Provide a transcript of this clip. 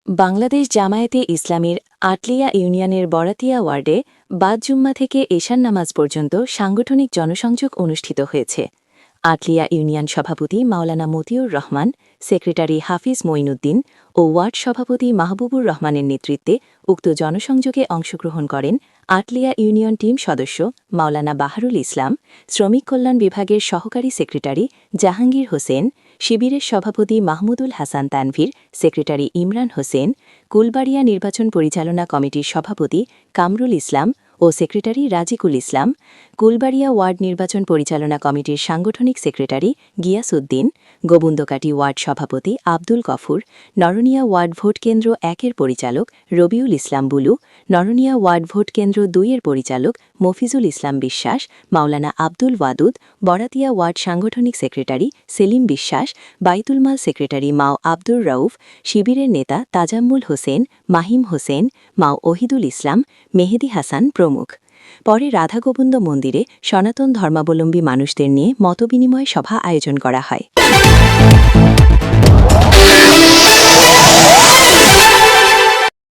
বাংলাদেশ জামায়াতে ইসলামীর আটলিয়া ইউনিয়নের বরাতিয়া ওয়ার্ডে বাদ জুম্মা থেকে এশার নামাজ পর্যন্ত সাংগঠনিক জনসংযোগ অনুষ্ঠিত হয়েছে। আটলিয়া ইউনিয়ন সভাপতি মাওলানা মতিউর রহমান, সেক্রেটারি হাফিজ মঈনুদ্দিন ও ওয়ার্ড সভাপতি মাহবুবুর রহমানের নেতৃত্বে উক্ত জনসংযোগে অংশগ্রহণ করেন আটলিয়া ইউনিয়ন টিম সদস্য মাওলানা বাহারুল ইসলাম, শ্রমিক কল্যাণ বিভাগের সহকারী সেক্রেটারি জাহাঙ্গীর হোসেন, শিবিরের সভাপতি মাহমুদুল হাসান তানভীর, সেক্রেটারি ইমরান হোসেন, কুলবাড়িয়া নির্বাচন পরিচালনা কমিটির সভাপতি কামরুল ইসলাম ও সেক্রেটারি রাজিকুল ইসলাম, কুলবাড়িয়া ওয়ার্ড নির্বাচন পরিচালনা কমিটির সাংগঠনিক সেক্রেটারি গিয়াস উদ্দিন, গোবুন্দকাটি ওয়ার্ড সভাপতি আব্দুল গফুর, নরনিয়া ওয়ার্ড ভোট কেন্দ্র ১-এর পরিচালক Rabiul Islam blue, Naraniya word vote কেন্দ্র ২-এর পরিচালক মফিজুল ইসলাম বিশ্বাস, মাওলানা আব্দুল ওয়াদুদ, বরাতিয়া ওয়ার্ড সাংগঠনিক সেক্রেটারি সেলিম বিশ্বাস, বাইতুলমাল সেক্রেটারি মাও আব্দুর রউফ, শিবিরের নেতা তাজাম্মুল হোসেন, মাহিম হোসেন, মাও ওহিদুল ইসলাম, মেহেদি হাসান প্রমুখ। পরে রাধাগোবিন্দ মন্দিরে সনাতন ধর্মাবলম্বী মানুষদের নিয়ে মতবিনিময় সভা আয়োজন করা হয়।